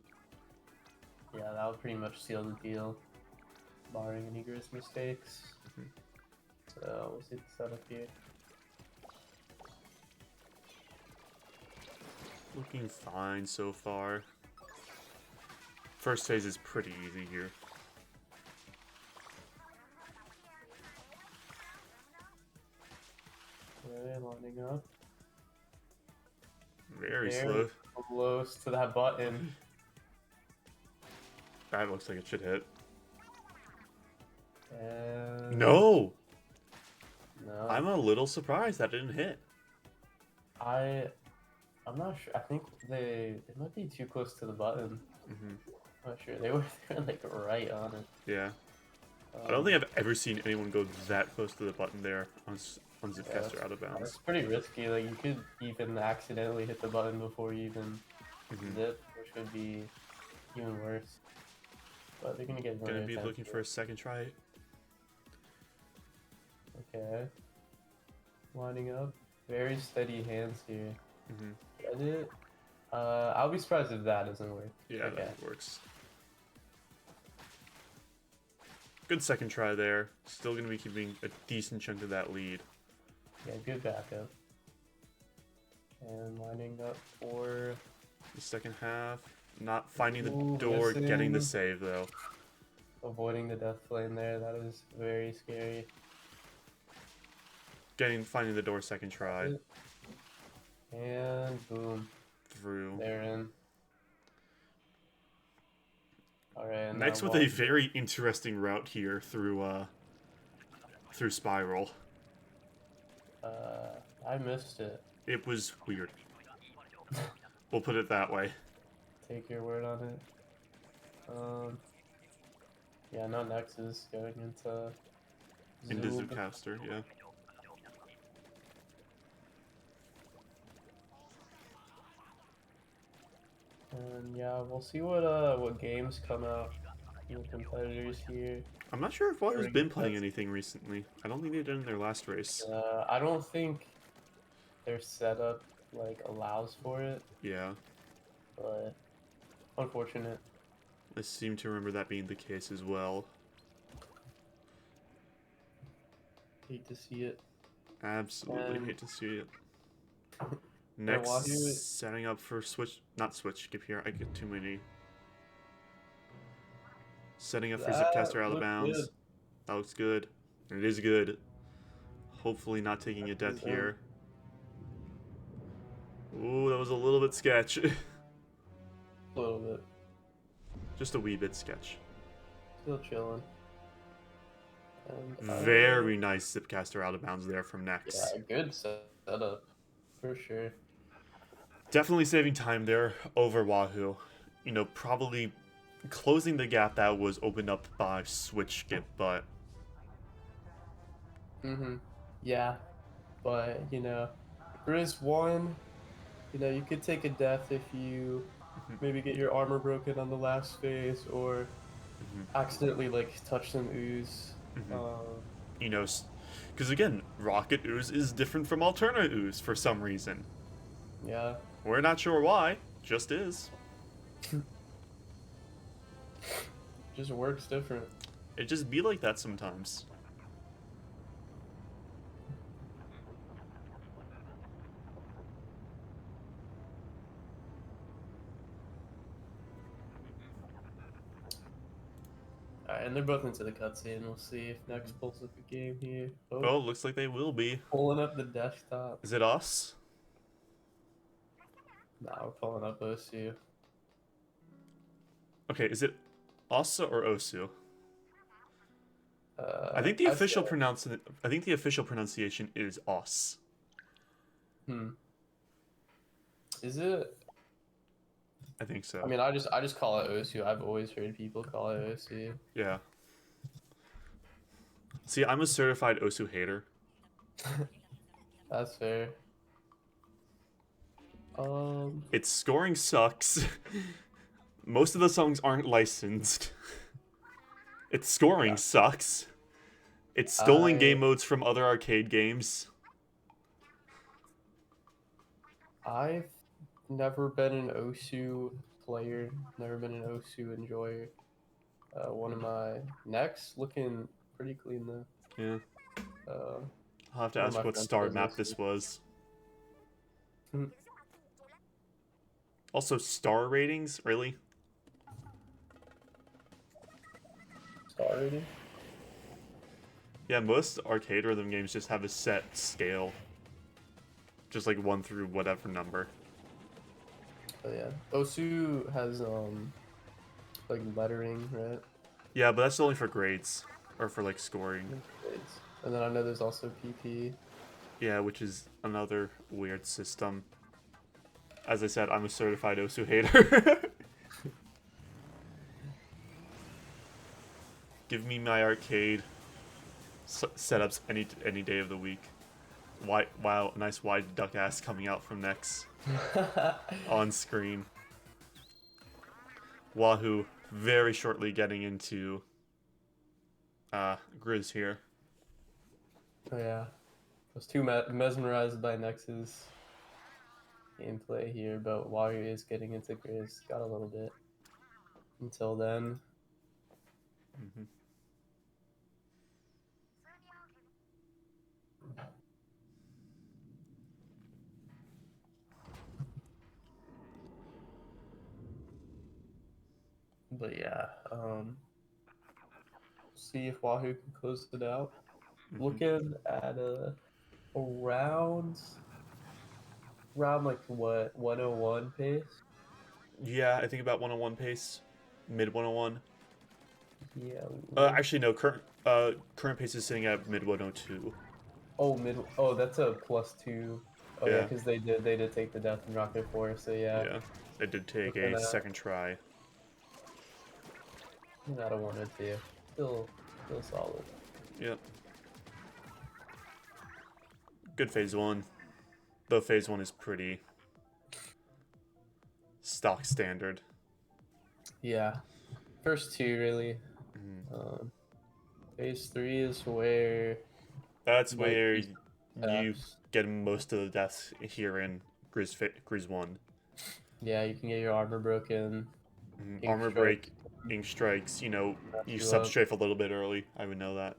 Yeah, that would pretty much seal the deal, barring any gross mistakes. Mhm. So we'll see the setup here. Looking fine so far. First phase is pretty easy here. Okay, lining up. Very slow. Close to that button. That looks like it should hit. And No! no. I'm a little surprised that didn't hit. I'm not sure. I think they might be too close to the button. Mm-hmm. I'm not sure. They were like right on it. Yeah. I don't think I've ever seen anyone go that close to the button there on Zipcaster out of It's bounds. pretty risky. Like you could even accidentally hit the button before you even Mm-hmm. zip, which would be even worse. But they're gonna get more Gonna be attention. looking for a second try. Okay. Lining up. Very steady hands here. Mm-hmm. Get it? I'll be surprised if that doesn't work. Yeah, Okay. that works. Good second try there. Still gonna be keeping a decent chunk of that lead. Yeah, good backup. And lining up for The second half, not finding the Ooh, door, getting the missing. save though. avoiding the death flame there. That is very scary. Finding the door second try. And boom, Through. they're in. Alright, Next with a very interesting route here through Spiral. I missed it. It was weird. We'll put it that way. Take your word on it. Yeah, no Nexus going into Into Zoob. Zipcaster, yeah. And yeah, we'll see what games come out from the competitors here. I'm not sure if Water's been playing anything recently. I don't think they did in their last race. I don't think their setup like allows for it, Yeah, but unfortunate. I seem to remember that being the case as well. Hate to see it. Absolutely And- hate to see it. Wahu- Next, setting up for not switch skip here. I get too many. Setting up for That Zipcaster out of looked bounds. good. That looks good. It is good. Hopefully not taking a death That's here. Ooh, that was a little bit sketch. A little bit. Just a wee bit sketch. Still chilling. And, Very nice Zipcaster out of bounds there from Nex. Yeah, good setup. For sure. Definitely saving time there over Wahu. You know, probably closing the gap that was opened up by switch skip, but Yeah. But, Grizz 1, you could take a death if you maybe get your armor broken on the last phase or accidentally, touch some ooze. you know, because again, Rocket Ooze is different from Alternate Ooze for some reason. Yeah. We're not sure why, just is. Just works different. It just be like that sometimes. Alright, and they're both into the cutscene. We'll see if Nex pulls up a game here. Oh, looks like they will be. Pulling up the desktop. Is it us? Nah, we're pulling up OSU. Okay, is it Asa or Osu? I think the I'd official say, pronunciation is os. hmm. Is it? I think I so. mean, I just call it Osu. I've always heard people call it Osu. Yeah. See, I'm a certified Osu hater. That's fair. Um, Its scoring sucks. Most of the songs aren't licensed. Its scoring yeah. sucks. It's stolen game I modes from other arcade games. I've never been an Osu player. Never been an Osu enjoyer. One of my next looking pretty clean though. Yeah. Uh, I'll have to one of ask my what friends star plays map this Osu. was. Hmm. Also, star ratings? Really? Star rating? Yeah, most arcade rhythm games just have a set scale. Just like 1 through whatever number. But yeah, Osu has like lettering, right? Yeah, but that's only for grades. Or for like scoring. Grades. And then I know there's also PP. Yeah, which is another weird system. As I said, I'm a certified Osu hater. Give me my arcade setups any day of the week. Wow, nice wide duck ass coming out from Nex on screen. Wahu very shortly getting into Grizz here. Oh yeah, I was too mesmerized by Nex's gameplay here, but Wahu is getting into Grizz. Got a little bit until then. Mm-hmm. But yeah, see if Wahoo can close it out. Mm-hmm. Looking at around around like what 101 pace. Yeah, I think about 101 pace, mid 101. Yeah. Mid, Actually, no. Current pace is sitting at mid 102. oh mid. Oh, that's a +2. Oh yeah, Yeah, because they did take the death in Rocket Force. So yeah, yeah. I did take looking a at second try. not a 102. Still solid. Yep. Good phase one. Though phase one is pretty stock standard. Yeah, first two really. Mm. Phase three is where That's might where be you steps. get most of the deaths here in Grizz 1. Yeah, you can get your armor broken. Ink Armor strikes break, ink strikes, mess you you up. substrafe a little bit early. I would know that.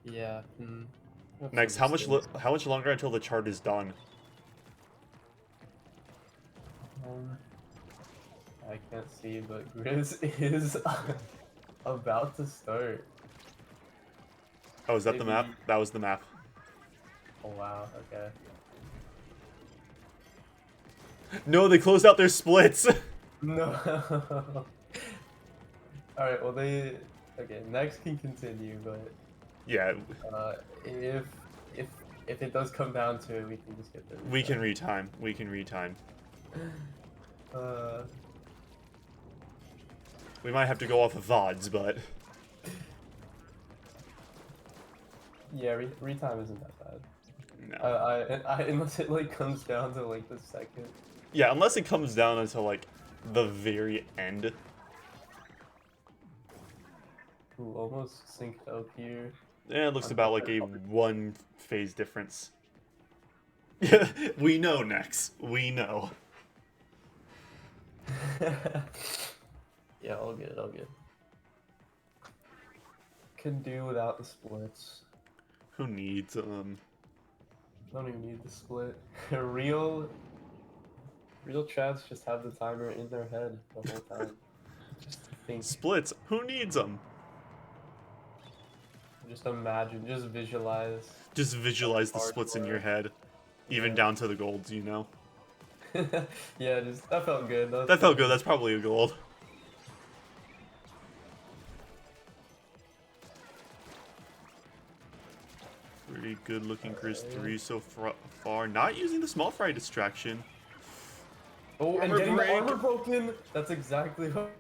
Yeah. Have Next, some mistakes. how much longer until the chart is done? Um, I can't see, but Grizz is about to start. Oh, is that the map? Maybe. That was the map. Oh wow. Okay. No, they closed out their splits. No. All right. Well, they. Okay. Next can continue, but Yeah, if if if it does come down to it, we can just get the. we can retime. We can retime. Uh. We might have to go off of VODs, but Yeah. Retime isn't that bad. no. Unless it like comes down to like the second. Yeah, unless it comes down until like the very end. Ooh, almost synced up here. Yeah, it looks about like a 1 phase difference. We know, Nex. We know. Yeah, all good, all good. Can do without the splits. Who needs Don't even need the split. Real chats just have the timer in their head the whole time. Just think, splits? Who needs them? just imagine, just visualize. Just visualize the splits in your Hardcore. head, even Yeah. down to the golds. You know. Yeah, just that felt good. That felt good. That's probably a gold. good looking Grizz 3 so far. Not using the small fry distraction. Oh, and Armor getting break. the armor broken. That's exactly what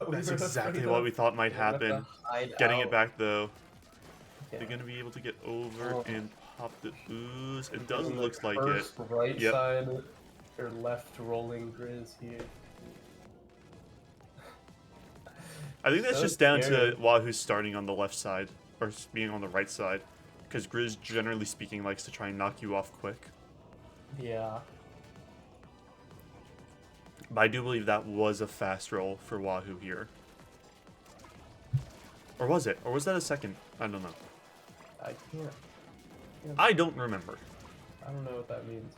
we That's were exactly afraid what of. we thought might We're gonna have to happen. hide Getting it out. back though. Yeah. They're gonna be able to get over Oh. and pop the ooze. It does Getting the looks like it. first right Yep. side or left rolling Grizz here. I think that's So just down scary. to Wahu's starting on the left side, or being on the right side. Because Grizz, generally speaking, likes to try and knock you off quick. Yeah. But I do believe that was a fast roll for Wahu here. Or was it? Or was that a second? I don't know. I can't. I don't remember. I don't know what that means.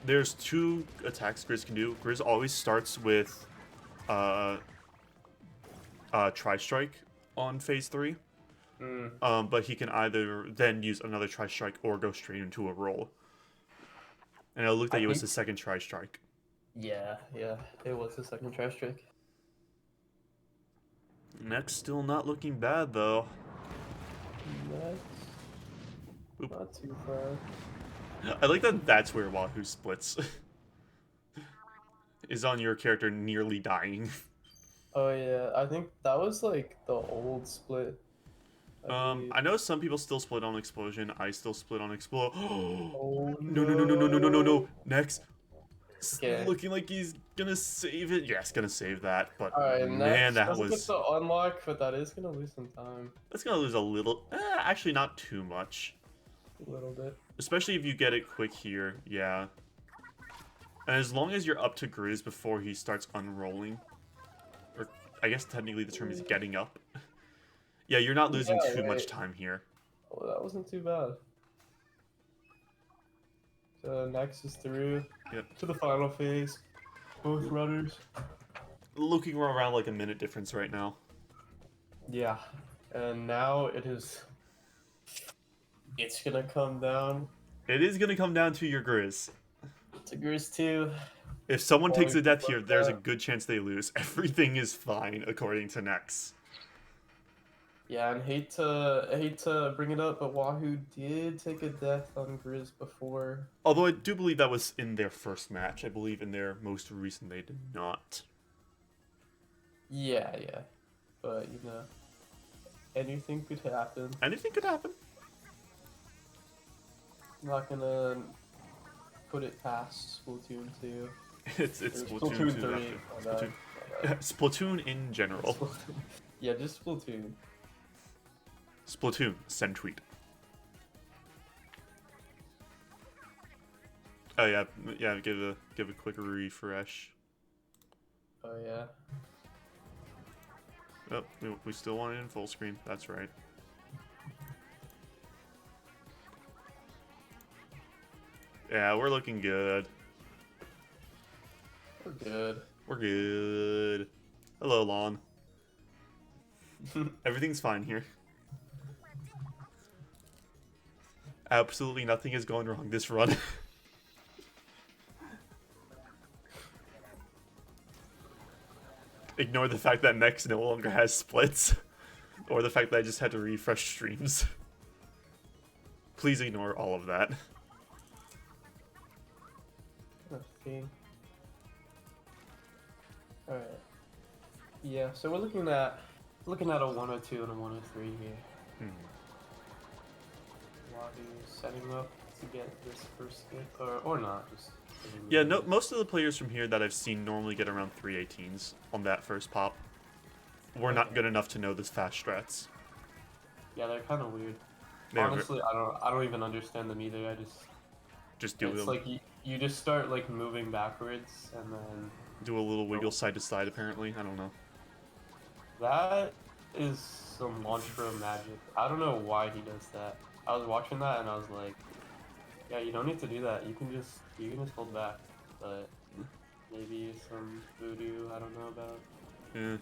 There's two attacks Grizz can do. Grizz always starts with Tri-Strike on phase 3. But he can either then use another Tri-Strike or go straight into a roll. And it looked like it was the second Tri-Strike. Yeah, it was the second trash trick. Next, still not looking bad, though. Next. Not too far. I like that that's where Wahu splits. Is on your character nearly dying. Oh yeah, I think that was like the old split. I know some people still split on Explosion. I still split on Explode. Oh No. Next. Okay. Looking like he's gonna save it. Yes, gonna save that. But Alright, man, next. that Doesn't was... get the unlock, but that is gonna lose some time. That's gonna lose a little. Actually, not too much. A little bit. Especially if you get it quick here. Yeah. And as long as you're up to Grizz before he starts unrolling. Or, I guess technically the term is getting up. Yeah, you're not losing too much time here. Oh, that wasn't too bad. So next is through to the final phase. Both runners. Looking around like a minute difference right now. Yeah. And now it's gonna come down. It is gonna come down to your Grizz. To Grizz 2. If someone takes a death here, there's a good chance they lose. Everything is fine, according to Nex. Yeah, and hate to bring it up, but Wahu did take a death on Grizz before. Although I do believe that was in their first match. I believe in their most recent they did not. Yeah. But, you know, anything could happen. Anything could happen. I'm not gonna put it past Splatoon 2. It's Splatoon 2. 3. Splatoon. Splatoon in general. Yeah, just Splatoon. Splatoon, send tweet. Oh yeah, give a quick refresh. Oh yeah. Oh, we still want it in full screen. That's right. Yeah, we're looking good. We're good. We're good. Hello, Lon. Everything's fine here. Absolutely nothing is going wrong this run. Ignore the fact that Nex no longer has splits. Or the fact that I just had to refresh streams. Please ignore all of that. Okay. Alright. Yeah, so we're looking at a 102 and a 103 here. Wahu setting up to get this first hit, or not. Just yeah, no. Most of the players from here that I've seen normally get around 318s on that first pop. We're not good enough to know this fast strats. Yeah, they're kind of weird. Honestly, I don't even understand them either. I just do them. It's like you just start like moving backwards and then do a little wiggle side to side. Apparently, I don't know. That is some launch pro magic. I don't know why he does that. I was watching that and I was like, yeah, you don't need to do that. You can just hold back. But maybe some voodoo I don't know about. Yeah.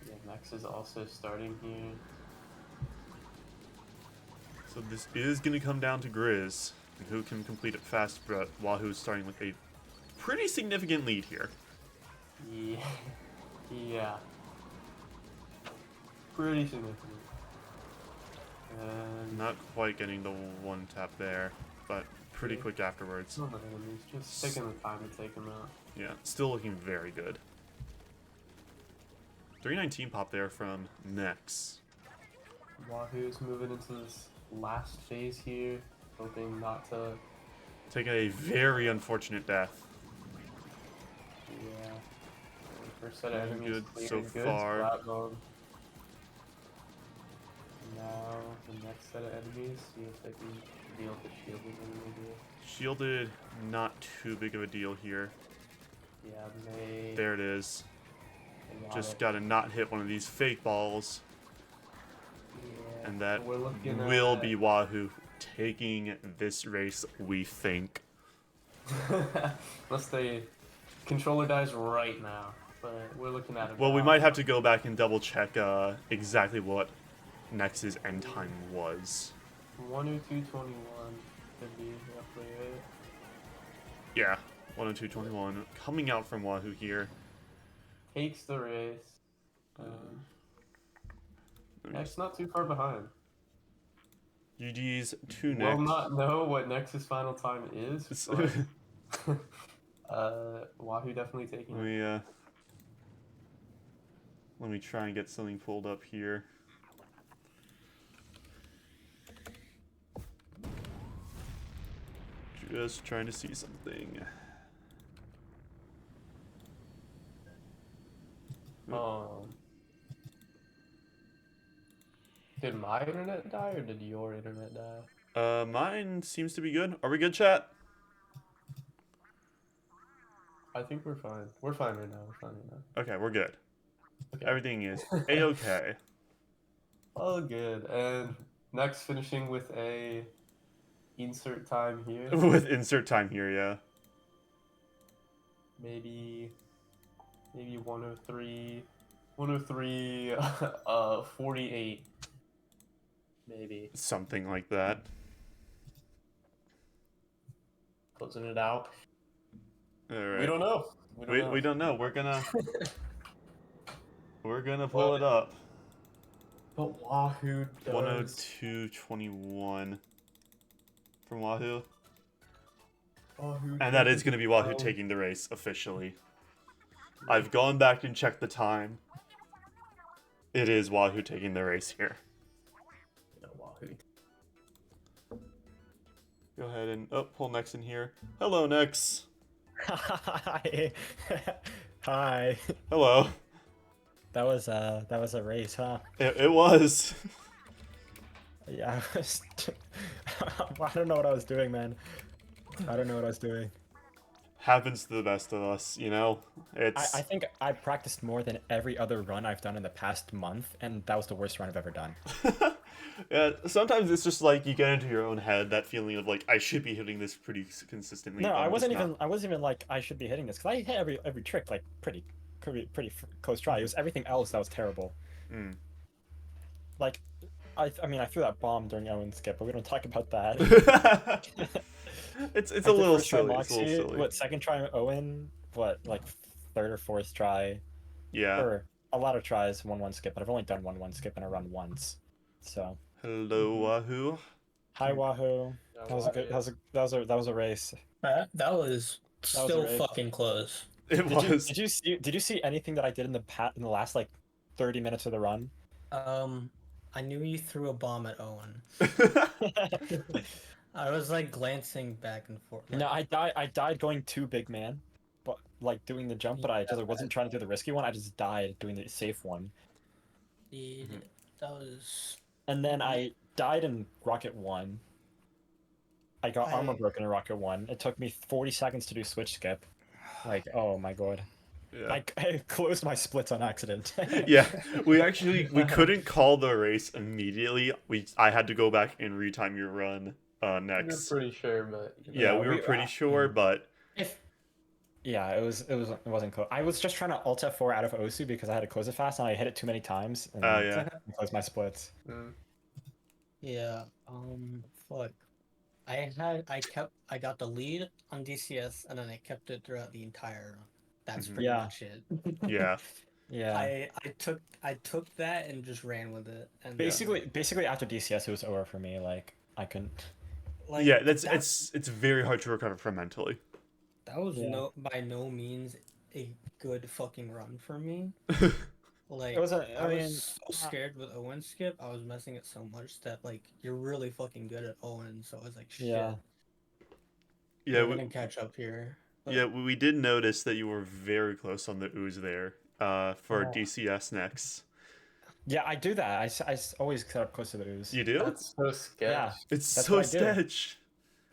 Yeah, Max is also starting here. So this is gonna come down to Grizz, who can complete it fast, but Wahu's starting with a pretty significant lead here. Yeah. Yeah. Pretty significant. And Not quite getting the one tap there, but pretty yeah. quick afterwards. No enemies, just taking the time to take them out. Yeah, still looking very good. 319 pop there from Nex. Wahu's moving into this last phase here, hoping not to. Taking a very unfortunate death. Yeah. First set of Doing enemies good cleared. so Good far. splat mode. Now the next set of enemies. See if they can deal with the shielded enemy here. Shielded, not too big of a deal here. Yeah, they. There it is. They got Just it. gotta not hit one of these fake balls. Yeah. And that We're looking will at... be Wahu taking this race, we think. Unless the controller dies right now. But we're looking at it. Well, we might have to go back and double check exactly what Nex's end time was. 102.21 could be roughly it. Yeah, 102.21. Coming out from Wahu here. Takes the race. Nex not too far behind. GG's to Nex. Will not know what Nex's final time is, but Wahu definitely taking it. Let me try and get something pulled up here. Just trying to see something. Did my internet die or did your internet die? Mine seems to be good. Are we good, chat? I think we're fine. We're fine right now. We're fine right now. Okay, we're good. Okay. Everything is a-okay. Oh, good. And next, finishing with a insert time here. With insert time here, yeah. Maybe 103, 48. Maybe. Something like that. Closing it out. All right. We don't know. We don't know. We're gonna pull it up. But Wahu does. 102.21 from Wahu. Wahu And that is going to be Wahu taking the race officially. I've gone back and checked the time. It is Wahu taking the race here. Yeah, Wahu. Go ahead and pull Nex in here. Hello, Nex. Hi. Hi. Hello. That was a race, huh? It was. Yeah. I don't know what I was doing, man. I don't know what I was doing. Happens to the best of us, you know? I think I practiced more than every other run I've done in the past month, and that was the worst run I've ever done. Yeah, sometimes it's just like you get into your own head, that feeling of like I should be hitting this pretty consistently. No, I wasn't even like I should be hitting this, because I hit every trick like pretty close try. It was everything else that was terrible. Mm. Like, I mean I threw that bomb during Owen skip, but we don't talk about that. It's a little silly. Moxie, it's a little silly. What, second try Owen? What, like third or fourth try? Yeah. Or a lot of tries, 1-1 skip, but I've only done 1-1 skip in a run once. So. Hello, Wahu. Hi, Wahu. That was a good. That was a race. That was still a race. fucking close. Did you see anything that I did in the last like 30 minutes of the run? I knew you threw a bomb at Owen. I was like glancing back and forth. Like, No, I died going too big man, but like doing the jump, but I just wasn't trying to do the risky one. I just died doing the safe one. That was. And then I died in Rocket 1. I got armor broken in Rocket 1. It took me 40 seconds to do switch skip. Like, oh my god. Yeah. I closed my splits on accident. Yeah, we couldn't call the race immediately. I had to go back and retime your run next. We were pretty sure, but yeah, we were pretty sure, but yeah, it wasn't close. I was just trying to Alt F4 out of Osu because I had to close it fast and I hit it too many times. And yeah. Closed my splits. Yeah. Fuck. I got the lead on DCS and then I kept it throughout the entire run. That's Mhm. pretty Yeah. much it. Yeah. Yeah. I took that and just ran with it. And Basically after DCS it was over for me. Like I couldn't. like Yeah, that, it's very hard to recover from mentally. that was Yeah. by no means a good fucking run for me. It Like was a. I I was mean, so scared with Owen skip. I was messing it so much that like you're really fucking good at Owen. So I was like, shit, yeah. Yeah, we're gonna catch up here. But yeah, we did notice that you were very close on the ooze there. For Oh. DCS next. Yeah, I do that. Always set up close to the ooze. You do? That's so sketch. Yeah. It's That's so what I do. sketch.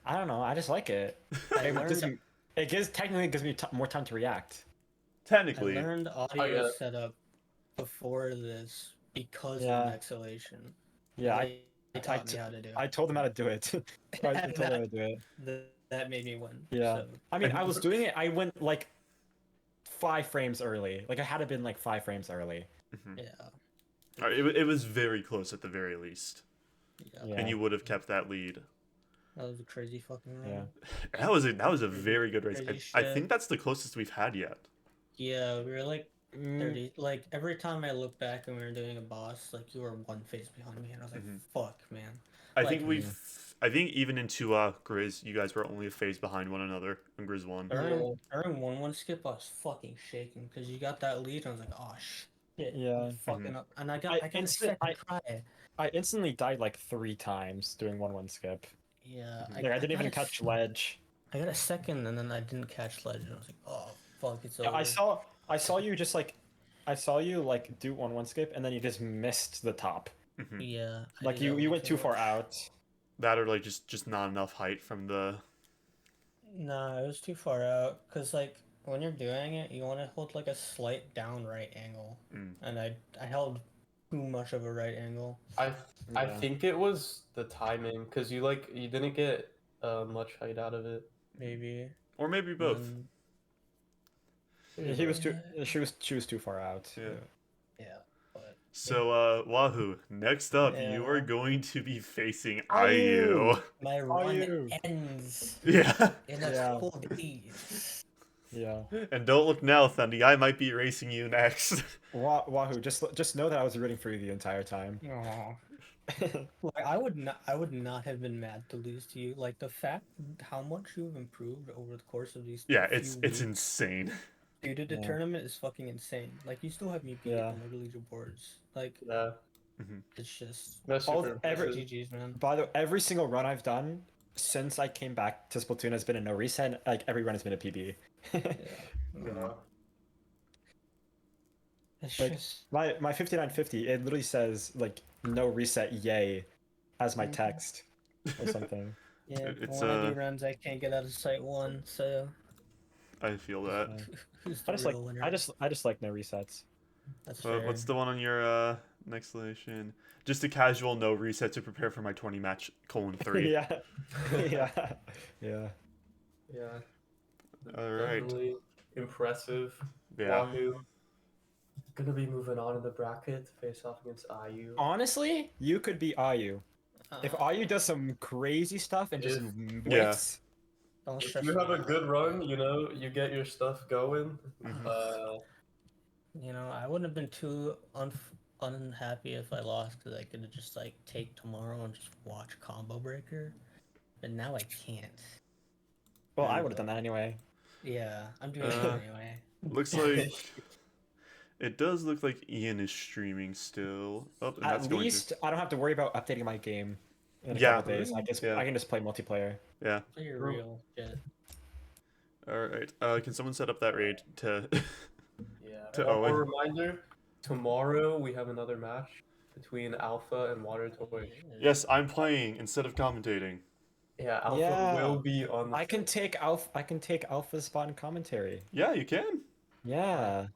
I don't know. I just like it. I learned It technically gives me more time to react. I Technically. learned audio yeah. setup before this because Yeah. of Nexlation. Yeah, They taught me how to do. I told them how to do it. I told them how to do it. That made me win. Yeah. So. I mean, I was doing it. I went like 5 frames early. Like I had to been like 5 frames early. Mhm. Yeah. Alright, it was very close at the very least. Yeah. And you would have kept that lead. That was a crazy fucking run. Yeah. That was a very good race. Crazy I shit. think that's the closest we've had yet. Yeah, we were like Mm, 30. Like every time I look back and we were doing a boss, like you were one phase behind me, and I was like, Mhm. "Fuck, man." I Like- think I think even into Grizz, you guys were only a phase behind one another in Grizz 1. During 1-1 skip, I was fucking shaking because you got that lead, and I was like, "Oh shit, Yeah. I'm fucking up." And I I got a instant- second try. I instantly died like 3 times doing 1-1 skip. Yeah, Mhm. Like I didn't even got a catch ledge. I got a second, and then I didn't catch ledge, and I was like, "Oh fuck, it's Yeah, over." I saw you just like I saw you like do 1-1 skip and then you just missed the top. Mhm. Yeah, I Like did that you way went too far much. out. That or like just not enough height from the. Nah, it was too far out. Cause like when you're doing it, you want to hold like a slight down right angle, Mm. and I held too much of a right angle. I Yeah. think it was the timing because you didn't get much height out of it. Maybe. Or maybe both. He was too she was too far out. Yeah. Yeah, but So, Wahoo, next up, you are Yeah. going to be facing Ayu! IU. my Are run you? ends Yeah. in a Yeah. couple days. Yeah. And don't look now, Thundy. I might be racing you next. Wahoo, just know that I was rooting for you the entire time. Aw. Like I would not have been mad to lose to you. Like the fact how much you've improved over the course of these Yeah, few it's weeks insane. due to the Yeah. tournament is fucking insane. Like you still have me beat Yeah. on the leaderboards. Like Yeah, it's just that's All super every- impressive. GG's, man. By the way, every single run I've done since I came back to Splatoon has been a no reset. Like every run has been a PB. Yeah. It's Like, just my 5950, it literally says like no reset yay as my Mhm. text or something. yeah. It's, When I do runs, I can't get out of sight one. So I feel that. who's the I just real like winner? I just like no resets. That's fair. What's the one on your Nexlation? Just a casual no reset to prepare for my 20 match :3. yeah. Yeah. Yeah. Yeah. All right. Definitely impressive. Yeah. Wahu gonna be moving on in the bracket to face off against IU. Honestly, you could be IU. If Uh, IU does some crazy stuff and just Yeah. waits. don't If stress you have me a out. good run, you get your stuff going. Mhm. I wouldn't have been too unhappy if I lost because I could have just like take tomorrow and just watch Combo Breaker, but now I can't. Well, I would have done that anyway. Yeah, I'm doing it Uh, anyway. Looks like it does look like Ian is streaming still. Oh, and that's At going least I don't have to worry about updating my game in a Yeah. couple days. Yeah. I can just play multiplayer. to. Yeah. Play your True. real shit. All right. Can someone set up that raid to? Yeah. To One more Owen. reminder: tomorrow we have another match between Alpha and Water Toy. Yes, I'm playing instead of commentating. Yeah, Alpha Yeah. will be on. The I can field. take Alpha's spot in commentary. Yeah, you can. Yeah.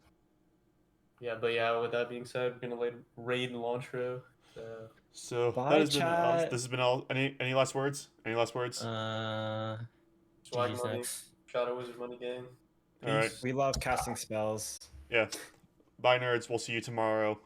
Yeah, but yeah. With that being said, we're gonna raid Lantro. So So Bye, that has been chat. this has been all. Any last words? Any last words? GG's Swag Money, next. Shadow Wizard Money Gang. All right. Peace. We love casting spells. Yeah. Bye, nerds. We'll see you tomorrow.